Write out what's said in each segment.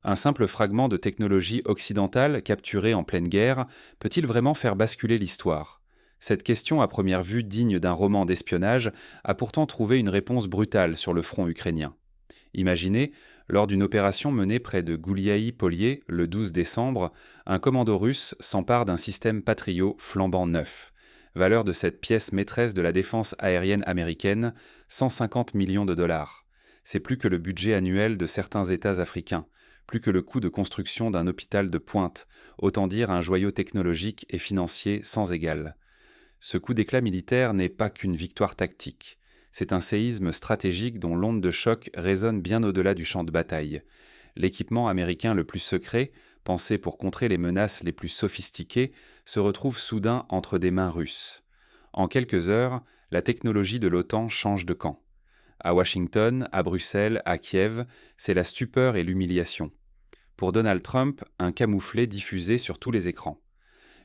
Un simple fragment de technologie occidentale capturé en pleine guerre peut-il vraiment faire basculer l'histoire? Cette question, à première vue digne d'un roman d'espionnage, a pourtant trouvé une réponse brutale sur le front ukrainien. Imaginez, lors d'une opération menée près de Gouliaï-Polier le 12 décembre, un commando russe s'empare d'un système Patriot flambant neuf. Valeur de cette pièce maîtresse de la défense aérienne américaine, 150 millions de dollars. C'est plus que le budget annuel de certains États africains, plus que le coût de construction d'un hôpital de pointe, autant dire un joyau technologique et financier sans égal. Ce coup d'éclat militaire n'est pas qu'une victoire tactique. C'est un séisme stratégique dont l'onde de choc résonne bien au-delà du champ de bataille. L'équipement américain le plus secret, pensé pour contrer les menaces les plus sophistiquées, se retrouve soudain entre des mains russes. En quelques heures, la technologie de l'OTAN change de camp. À Washington, à Bruxelles, à Kiev, c'est la stupeur et l'humiliation. Pour Donald Trump, un camouflet diffusé sur tous les écrans.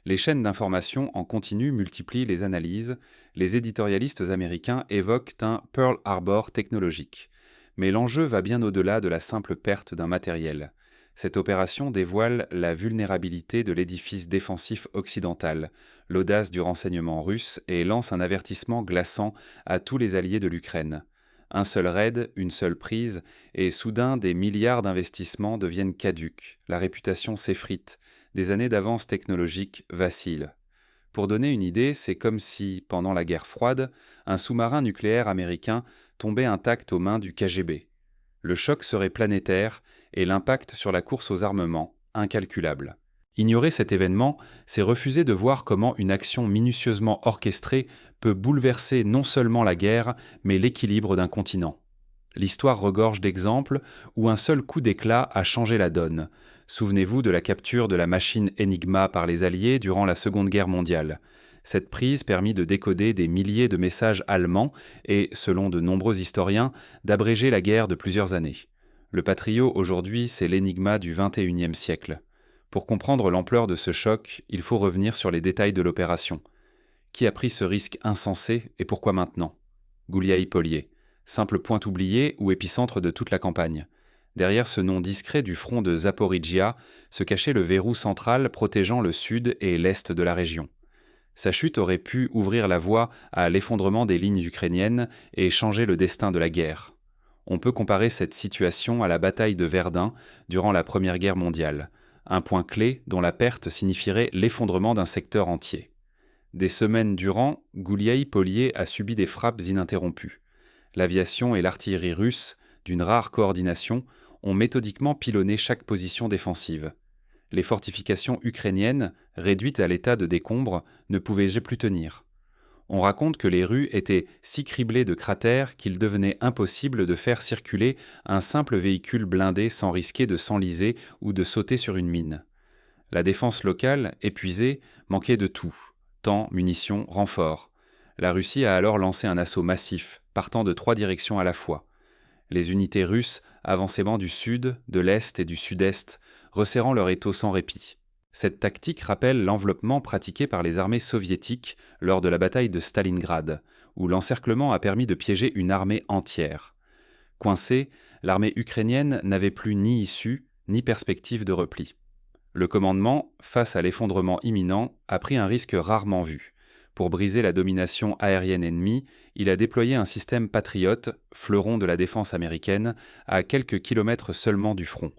Les chaînes d'information en continu multiplient les analyses, les éditorialistes américains évoquent un Pearl Harbor technologique. Mais l'enjeu va bien au-delà de la simple perte d'un matériel. Cette opération dévoile la vulnérabilité de l'édifice défensif occidental, l'audace du renseignement russe et lance un avertissement glaçant à tous les alliés de l'Ukraine. Un seul raid, une seule prise, et soudain des milliards d'investissements deviennent caducs, la réputation s'effrite, des années d'avance technologique vacillent. Pour donner une idée, c'est comme si, pendant la guerre froide, un sous-marin nucléaire américain tombait intact aux mains du KGB. Le choc serait planétaire et l'impact sur la course aux armements incalculable. Ignorer cet événement, c'est refuser de voir comment une action minutieusement orchestrée peut bouleverser non seulement la guerre, mais l'équilibre d'un continent. L'histoire regorge d'exemples où un seul coup d'éclat a changé la donne. Souvenez-vous de la capture de la machine Enigma par les Alliés durant la Seconde Guerre mondiale. Cette prise permit de décoder des milliers de messages allemands et, selon de nombreux historiens, d'abréger la guerre de plusieurs années. Le Patriot, aujourd'hui, c'est l'énigma du XXIe siècle. Pour comprendre l'ampleur de ce choc, il faut revenir sur les détails de l'opération. Qui a pris ce risque insensé et pourquoi maintenant? Gouliaï-Polier, simple point oublié ou épicentre de toute la campagne. Derrière ce nom discret du front de Zaporijjia se cachait le verrou central protégeant le sud et l'est de la région. Sa chute aurait pu ouvrir la voie à l'effondrement des lignes ukrainiennes et changer le destin de la guerre. On peut comparer cette situation à la bataille de Verdun durant la Première Guerre mondiale, un point clé dont la perte signifierait l'effondrement d'un secteur entier. Des semaines durant, Gouliaï-Polier a subi des frappes ininterrompues. L'aviation et l'artillerie russe, d'une rare coordination, ont méthodiquement pilonné chaque position défensive. Les fortifications ukrainiennes, réduites à l'état de décombres, ne pouvaient plus tenir. On raconte que les rues étaient si criblées de cratères qu'il devenait impossible de faire circuler un simple véhicule blindé sans risquer de s'enliser ou de sauter sur une mine. La défense locale, épuisée, manquait de tout: temps, munitions, renforts. La Russie a alors lancé un assaut massif, partant de 3 directions à la fois. Les unités russes avançaient du sud, de l'est et du sud-est, resserrant leur étau sans répit. Cette tactique rappelle l'enveloppement pratiqué par les armées soviétiques lors de la bataille de Stalingrad, où l'encerclement a permis de piéger une armée entière. Coincée, l'armée ukrainienne n'avait plus ni issue, ni perspective de repli. Le commandement, face à l'effondrement imminent, a pris un risque rarement vu. Pour briser la domination aérienne ennemie, il a déployé un système Patriot, fleuron de la défense américaine, à quelques kilomètres seulement du front.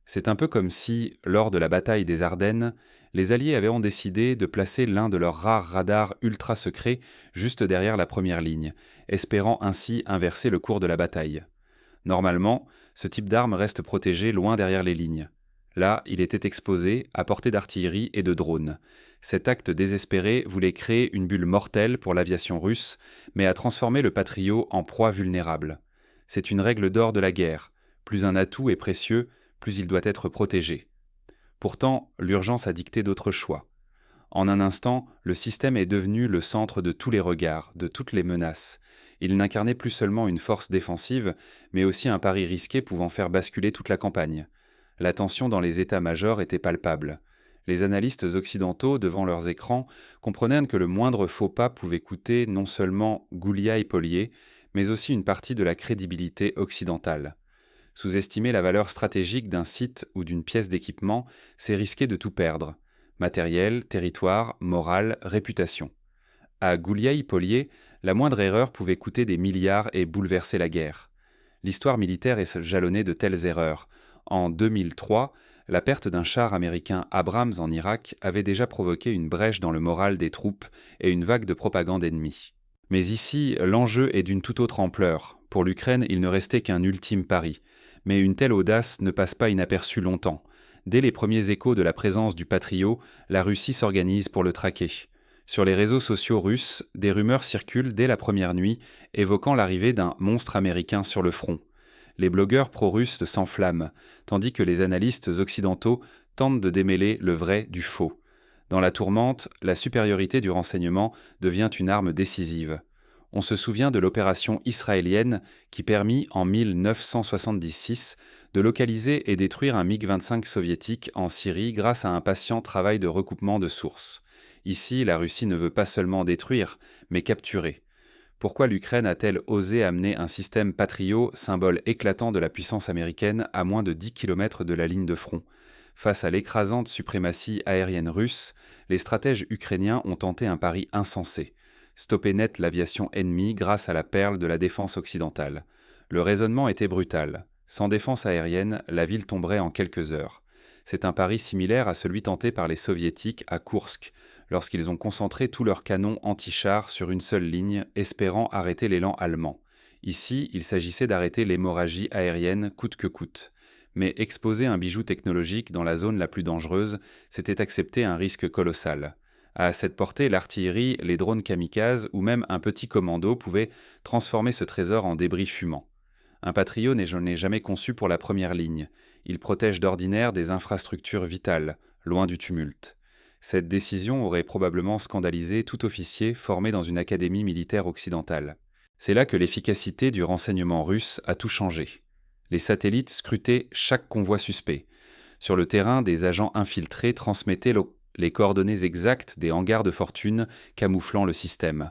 C'est un peu comme si, lors de la bataille des Ardennes, les Alliés avaient décidé de placer l'un de leurs rares radars ultra secrets juste derrière la première ligne, espérant ainsi inverser le cours de la bataille. Normalement, ce type d'arme reste protégé loin derrière les lignes. Là, il était exposé, à portée d'artillerie et de drones. Cet acte désespéré voulait créer une bulle mortelle pour l'aviation russe, mais a transformé le Patriot en proie vulnérable. C'est une règle d'or de la guerre. Plus un atout est précieux, plus il doit être protégé. Pourtant, l'urgence a dicté d'autres choix. En un instant, le système est devenu le centre de tous les regards, de toutes les menaces. Il n'incarnait plus seulement une force défensive, mais aussi un pari risqué pouvant faire basculer toute la campagne. La tension dans les états-majors était palpable. Les analystes occidentaux, devant leurs écrans, comprenaient que le moindre faux pas pouvait coûter non seulement Gouliaï-Polier, mais aussi une partie de la crédibilité occidentale. Sous-estimer la valeur stratégique d'un site ou d'une pièce d'équipement, c'est risquer de tout perdre. Matériel, territoire, morale, réputation. À Gouliaï-Polier, la moindre erreur pouvait coûter des milliards et bouleverser la guerre. L'histoire militaire est jalonnée de telles erreurs. En 2003, la perte d'un char américain Abrams en Irak avait déjà provoqué une brèche dans le moral des troupes et une vague de propagande ennemie. Mais ici, l'enjeu est d'une toute autre ampleur. Pour l'Ukraine, il ne restait qu'un ultime pari. Mais une telle audace ne passe pas inaperçue longtemps. Dès les premiers échos de la présence du Patriot, la Russie s'organise pour le traquer. Sur les réseaux sociaux russes, des rumeurs circulent dès la première nuit, évoquant l'arrivée d'un monstre américain sur le front. Les blogueurs pro-russes s'enflamment, tandis que les analystes occidentaux tentent de démêler le vrai du faux. Dans la tourmente, la supériorité du renseignement devient une arme décisive. On se souvient de l'opération israélienne qui permit, en 1976, de localiser et détruire un MiG-25 soviétique en Syrie grâce à un patient travail de recoupement de sources. Ici, la Russie ne veut pas seulement détruire, mais capturer. Pourquoi l'Ukraine a-t-elle osé amener un système Patriot, symbole éclatant de la puissance américaine, à moins de 10 km de la ligne de front ? Face à l'écrasante suprématie aérienne russe, les stratèges ukrainiens ont tenté un pari insensé. Stopper net l'aviation ennemie grâce à la perle de la défense occidentale. Le raisonnement était brutal. Sans défense aérienne, la ville tomberait en quelques heures. C'est un pari similaire à celui tenté par les soviétiques à Koursk, lorsqu'ils ont concentré tous leurs canons anti-chars sur une seule ligne, espérant arrêter l'élan allemand. Ici, il s'agissait d'arrêter l'hémorragie aérienne coûte que coûte. Mais exposer un bijou technologique dans la zone la plus dangereuse, c'était accepter un risque colossal. À cette portée, l'artillerie, les drones kamikazes ou même un petit commando pouvaient transformer ce trésor en débris fumants. Un Patriot n'est jamais conçu pour la première ligne. Il protège d'ordinaire des infrastructures vitales, loin du tumulte. Cette décision aurait probablement scandalisé tout officier formé dans une académie militaire occidentale. C'est là que l'efficacité du renseignement russe a tout changé. Les satellites scrutaient chaque convoi suspect. Sur le terrain, des agents infiltrés transmettaient les coordonnées exactes des hangars de fortune camouflant le système.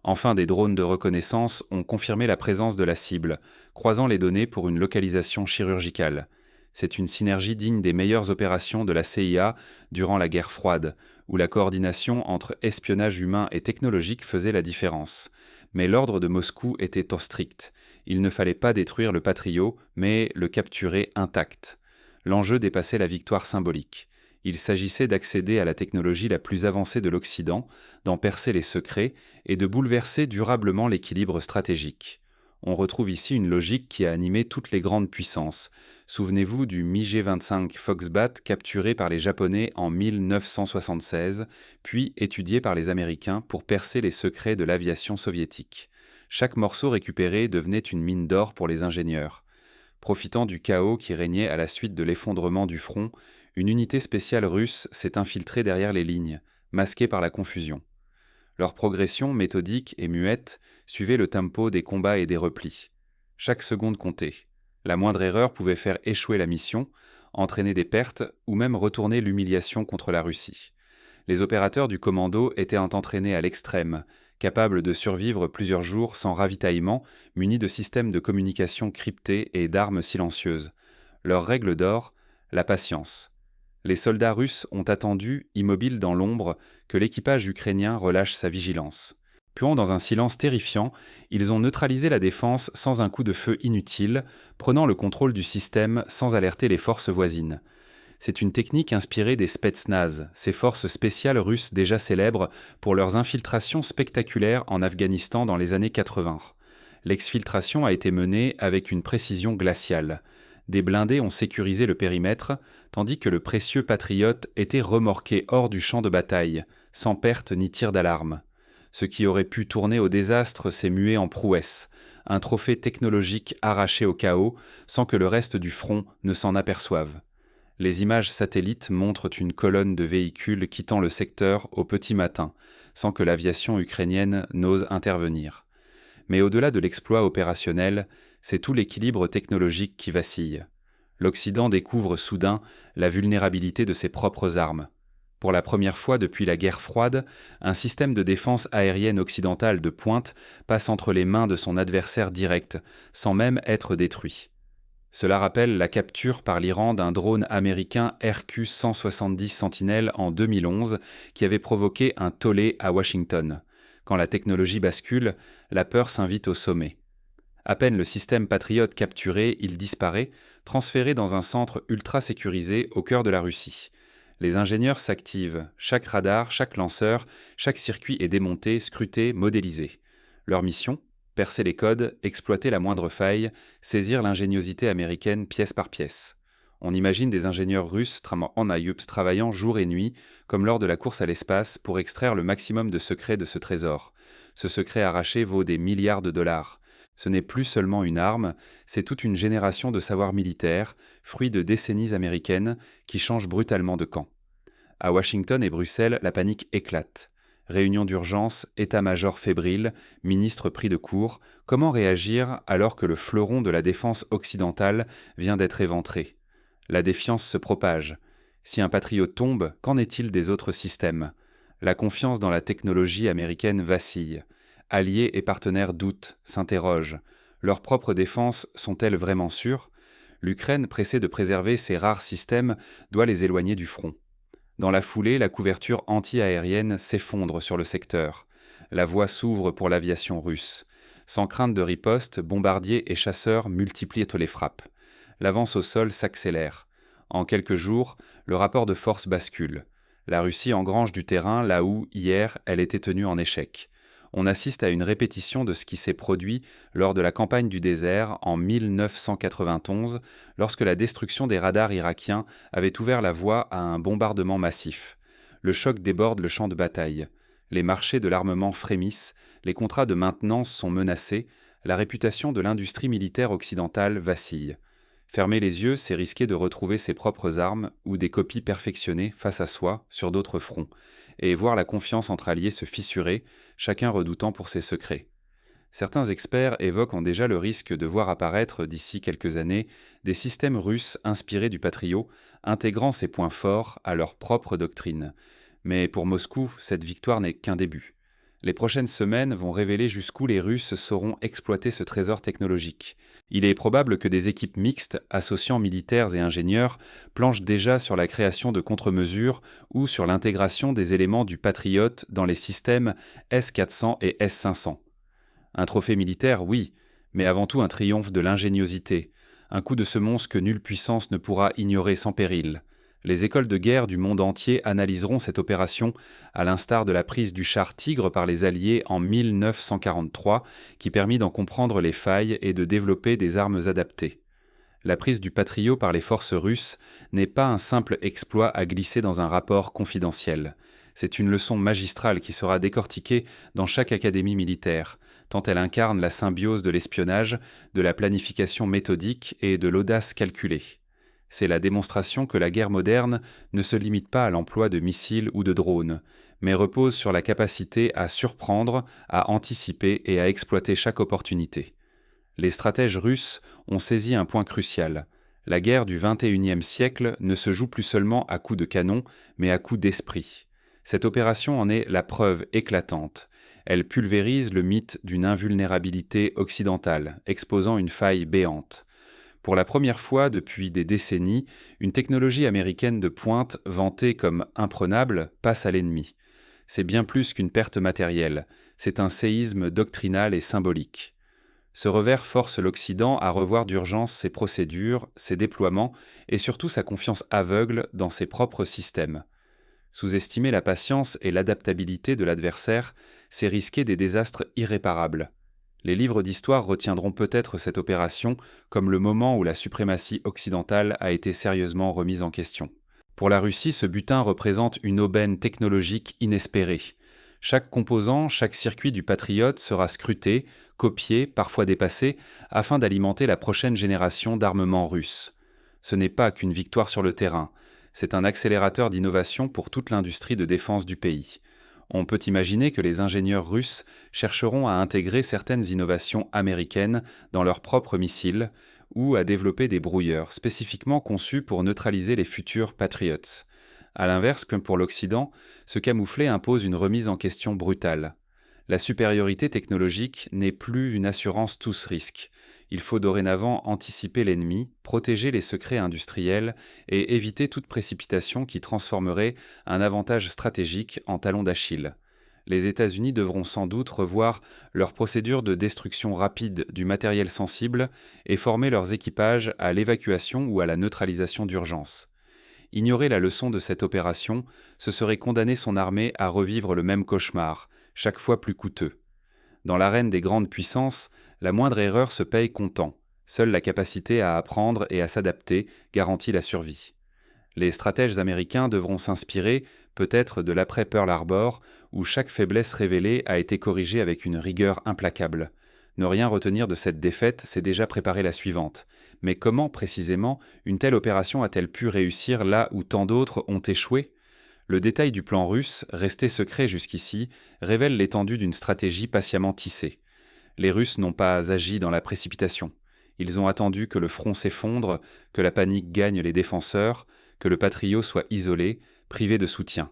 Enfin, des drones de reconnaissance ont confirmé la présence de la cible, croisant les données pour une localisation chirurgicale. C'est une synergie digne des meilleures opérations de la CIA durant la guerre froide, où la coordination entre espionnage humain et technologique faisait la différence. Mais l'ordre de Moscou était strict. Il ne fallait pas détruire le Patriot, mais le capturer intact. L'enjeu dépassait la victoire symbolique. Il s'agissait d'accéder à la technologie la plus avancée de l'Occident, d'en percer les secrets et de bouleverser durablement l'équilibre stratégique. On retrouve ici une logique qui a animé toutes les grandes puissances. Souvenez-vous du MiG-25 Foxbat capturé par les Japonais en 1976, puis étudié par les Américains pour percer les secrets de l'aviation soviétique. Chaque morceau récupéré devenait une mine d'or pour les ingénieurs. Profitant du chaos qui régnait à la suite de l'effondrement du front, une unité spéciale russe s'est infiltrée derrière les lignes, masquée par la confusion. Leur progression, méthodique et muette, suivait le tempo des combats et des replis. Chaque seconde comptait. La moindre erreur pouvait faire échouer la mission, entraîner des pertes ou même retourner l'humiliation contre la Russie. Les opérateurs du commando étaient entraînés à l'extrême, capables de survivre plusieurs jours sans ravitaillement, munis de systèmes de communication cryptés et d'armes silencieuses. Leur règle d'or, la patience. Les soldats russes ont attendu, immobiles dans l'ombre, que l'équipage ukrainien relâche sa vigilance. Puis, dans un silence terrifiant, ils ont neutralisé la défense sans un coup de feu inutile, prenant le contrôle du système sans alerter les forces voisines. C'est une technique inspirée des Spetsnaz, ces forces spéciales russes déjà célèbres pour leurs infiltrations spectaculaires en Afghanistan dans les années 80. L'exfiltration a été menée avec une précision glaciale. Des blindés ont sécurisé le périmètre, tandis que le précieux Patriote était remorqué hors du champ de bataille, sans perte ni tir d'alarme. Ce qui aurait pu tourner au désastre s'est mué en prouesse, un trophée technologique arraché au chaos, sans que le reste du front ne s'en aperçoive. Les images satellites montrent une colonne de véhicules quittant le secteur au petit matin, sans que l'aviation ukrainienne n'ose intervenir. Mais au-delà de l'exploit opérationnel, c'est tout l'équilibre technologique qui vacille. L'Occident découvre soudain la vulnérabilité de ses propres armes. Pour la première fois depuis la guerre froide, un système de défense aérienne occidentale de pointe passe entre les mains de son adversaire direct, sans même être détruit. Cela rappelle la capture par l'Iran d'un drone américain RQ-170 Sentinel en 2011 qui avait provoqué un tollé à Washington. Quand la technologie bascule, la peur s'invite au sommet. À peine le système Patriot capturé, il disparaît, transféré dans un centre ultra sécurisé au cœur de la Russie. Les ingénieurs s'activent, chaque radar, chaque lanceur, chaque circuit est démonté, scruté, modélisé. Leur mission ? Percer les codes, exploiter la moindre faille, saisir l'ingéniosité américaine pièce par pièce. On imagine des ingénieurs russes en IUPS travaillant jour et nuit, comme lors de la course à l'espace, pour extraire le maximum de secrets de ce trésor. Ce secret arraché vaut des milliards de dollars. Ce n'est plus seulement une arme, c'est toute une génération de savoir militaire, fruit de décennies américaines, qui changent brutalement de camp. À Washington et Bruxelles, la panique éclate. Réunion d'urgence, état-major fébrile, ministre pris de court, comment réagir alors que le fleuron de la défense occidentale vient d'être éventré ? La défiance se propage. Si un patriote tombe, qu'en est-il des autres systèmes ? La confiance dans la technologie américaine vacille. Alliés et partenaires doutent, s'interrogent. Leurs propres défenses sont-elles vraiment sûres ? L'Ukraine, pressée de préserver ses rares systèmes, doit les éloigner du front. Dans la foulée, la couverture anti-aérienne s'effondre sur le secteur. La voie s'ouvre pour l'aviation russe. Sans crainte de riposte, bombardiers et chasseurs multiplient les frappes. L'avance au sol s'accélère. En quelques jours, le rapport de force bascule. La Russie engrange du terrain là où, hier, elle était tenue en échec. On assiste à une répétition de ce qui s'est produit lors de la campagne du désert en 1991, lorsque la destruction des radars irakiens avait ouvert la voie à un bombardement massif. Le choc déborde le champ de bataille. Les marchés de l'armement frémissent, les contrats de maintenance sont menacés, la réputation de l'industrie militaire occidentale vacille. Fermer les yeux, c'est risquer de retrouver ses propres armes ou des copies perfectionnées face à soi sur d'autres fronts, et voir la confiance entre alliés se fissurer, chacun redoutant pour ses secrets. Certains experts évoquent déjà le risque de voir apparaître, d'ici quelques années, des systèmes russes inspirés du Patriot, intégrant ces points forts à leur propre doctrine. Mais pour Moscou, cette victoire n'est qu'un début. Les prochaines semaines vont révéler jusqu'où les Russes sauront exploiter ce trésor technologique. Il est probable que des équipes mixtes, associant militaires et ingénieurs, planchent déjà sur la création de contre-mesures ou sur l'intégration des éléments du Patriot dans les systèmes S-400 et S-500. Un trophée militaire, oui, mais avant tout un triomphe de l'ingéniosité, un coup de semonce que nulle puissance ne pourra ignorer sans péril. Les écoles de guerre du monde entier analyseront cette opération, à l'instar de la prise du char Tigre par les Alliés en 1943, qui permit d'en comprendre les failles et de développer des armes adaptées. La prise du Patriot par les forces russes n'est pas un simple exploit à glisser dans un rapport confidentiel. C'est une leçon magistrale qui sera décortiquée dans chaque académie militaire, tant elle incarne la symbiose de l'espionnage, de la planification méthodique et de l'audace calculée. C'est la démonstration que la guerre moderne ne se limite pas à l'emploi de missiles ou de drones, mais repose sur la capacité à surprendre, à anticiper et à exploiter chaque opportunité. Les stratèges russes ont saisi un point crucial. La guerre du XXIe siècle ne se joue plus seulement à coups de canon, mais à coups d'esprit. Cette opération en est la preuve éclatante. Elle pulvérise le mythe d'une invulnérabilité occidentale, exposant une faille béante. Pour la première fois depuis des décennies, une technologie américaine de pointe, vantée comme imprenable, passe à l'ennemi. C'est bien plus qu'une perte matérielle, c'est un séisme doctrinal et symbolique. Ce revers force l'Occident à revoir d'urgence ses procédures, ses déploiements et surtout sa confiance aveugle dans ses propres systèmes. Sous-estimer la patience et l'adaptabilité de l'adversaire, c'est risquer des désastres irréparables. Les livres d'histoire retiendront peut-être cette opération comme le moment où la suprématie occidentale a été sérieusement remise en question. Pour la Russie, ce butin représente une aubaine technologique inespérée. Chaque composant, chaque circuit du Patriot sera scruté, copié, parfois dépassé, afin d'alimenter la prochaine génération d'armements russes. Ce n'est pas qu'une victoire sur le terrain, c'est un accélérateur d'innovation pour toute l'industrie de défense du pays. On peut imaginer que les ingénieurs russes chercheront à intégrer certaines innovations américaines dans leurs propres missiles ou à développer des brouilleurs spécifiquement conçus pour neutraliser les futurs Patriots. À l'inverse, comme pour l'Occident, ce camouflet impose une remise en question brutale. La supériorité technologique n'est plus une assurance tous risques. Il faut dorénavant anticiper l'ennemi, protéger les secrets industriels et éviter toute précipitation qui transformerait un avantage stratégique en talon d'Achille. Les États-Unis devront sans doute revoir leurs procédures de destruction rapide du matériel sensible et former leurs équipages à l'évacuation ou à la neutralisation d'urgence. Ignorer la leçon de cette opération, ce serait condamner son armée à revivre le même cauchemar, chaque fois plus coûteux. Dans l'arène des grandes puissances, la moindre erreur se paye comptant. Seule la capacité à apprendre et à s'adapter garantit la survie. Les stratèges américains devront s'inspirer, peut-être, de l'après Pearl Harbor, où chaque faiblesse révélée a été corrigée avec une rigueur implacable. Ne rien retenir de cette défaite, c'est déjà préparer la suivante. Mais comment, précisément, une telle opération a-t-elle pu réussir là où tant d'autres ont échoué ? Le détail du plan russe, resté secret jusqu'ici, révèle l'étendue d'une stratégie patiemment tissée. Les Russes n'ont pas agi dans la précipitation. Ils ont attendu que le front s'effondre, que la panique gagne les défenseurs, que le Patriot soit isolé, privé de soutien.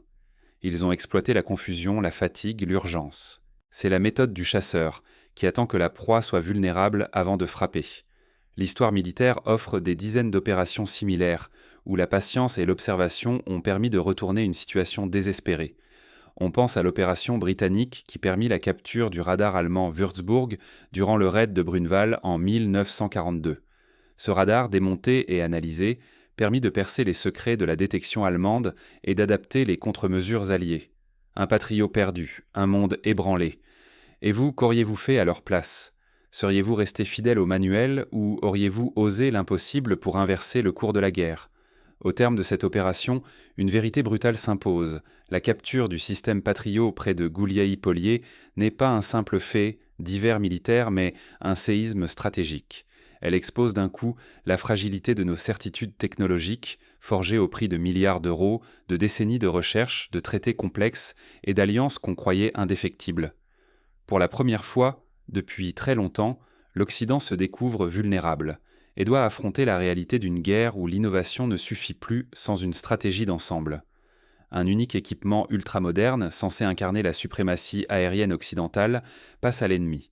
Ils ont exploité la confusion, la fatigue, l'urgence. C'est la méthode du chasseur, qui attend que la proie soit vulnérable avant de frapper. L'histoire militaire offre des dizaines d'opérations similaires, où la patience et l'observation ont permis de retourner une situation désespérée. On pense à l'opération britannique qui permit la capture du radar allemand Würzburg durant le raid de Grunwald en 1942. Ce radar, démonté et analysé, permit de percer les secrets de la détection allemande et d'adapter les contre-mesures alliées. Un Patriot perdu, un monde ébranlé. Et vous, qu'auriez-vous fait à leur place ? Seriez-vous resté fidèle au manuel ou auriez-vous osé l'impossible pour inverser le cours de la guerre ? Au terme de cette opération, une vérité brutale s'impose. La capture du système Patriot près de Gouliaï-Polier n'est pas un simple fait divers militaire, mais un séisme stratégique. Elle expose d'un coup la fragilité de nos certitudes technologiques, forgées au prix de milliards d'euros, de décennies de recherche, de traités complexes et d'alliances qu'on croyait indéfectibles. Pour la première fois, depuis très longtemps, l'Occident se découvre vulnérable et doit affronter la réalité d'une guerre où l'innovation ne suffit plus sans une stratégie d'ensemble. Un unique équipement ultramoderne, censé incarner la suprématie aérienne occidentale, passe à l'ennemi.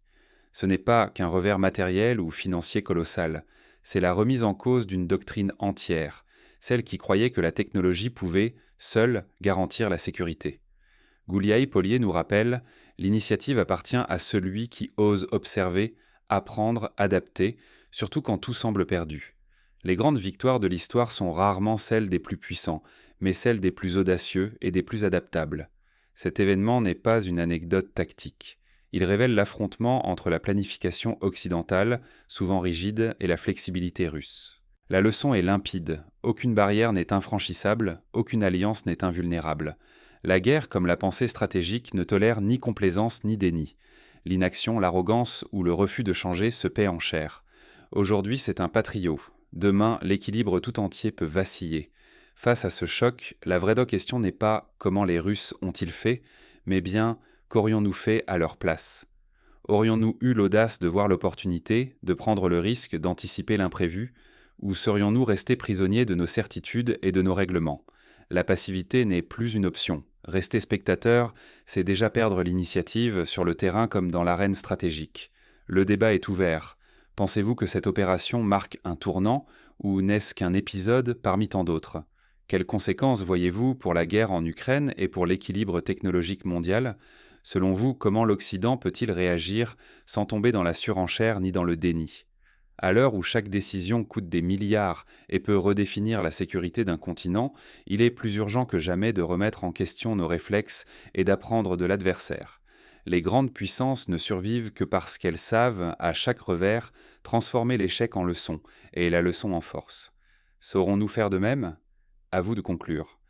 Ce n'est pas qu'un revers matériel ou financier colossal, c'est la remise en cause d'une doctrine entière, celle qui croyait que la technologie pouvait, seule, garantir la sécurité. Gouliaï-Polier nous rappelle « L'initiative appartient à celui qui ose observer, apprendre, adapter, surtout quand tout semble perdu. » Les grandes victoires de l'histoire sont rarement celles des plus puissants, mais celles des plus audacieux et des plus adaptables. Cet événement n'est pas une anecdote tactique. Il révèle l'affrontement entre la planification occidentale, souvent rigide, et la flexibilité russe. La leçon est limpide. Aucune barrière n'est infranchissable, aucune alliance n'est invulnérable. La guerre, comme la pensée stratégique, ne tolère ni complaisance ni déni. L'inaction, l'arrogance ou le refus de changer se paient en chair. Aujourd'hui, c'est un Patriot. Demain, l'équilibre tout entier peut vaciller. Face à ce choc, la vraie question n'est pas « comment les Russes ont-ils fait ?», mais bien « qu'aurions-nous fait à leur place ?» Aurions-nous eu l'audace de voir l'opportunité, de prendre le risque, d'anticiper l'imprévu, ou serions-nous restés prisonniers de nos certitudes et de nos règlements ? La passivité n'est plus une option. Rester spectateur, c'est déjà perdre l'initiative sur le terrain comme dans l'arène stratégique. Le débat est ouvert. Pensez-vous que cette opération marque un tournant ou n'est-ce qu'un épisode parmi tant d'autres ? Quelles conséquences voyez-vous pour la guerre en Ukraine et pour l'équilibre technologique mondial ? Selon vous, comment l'Occident peut-il réagir sans tomber dans la surenchère ni dans le déni ? À l'heure où chaque décision coûte des milliards et peut redéfinir la sécurité d'un continent, il est plus urgent que jamais de remettre en question nos réflexes et d'apprendre de l'adversaire. Les grandes puissances ne survivent que parce qu'elles savent, à chaque revers, transformer l'échec en leçon et la leçon en force. Saurons-nous faire de même ? À vous de conclure.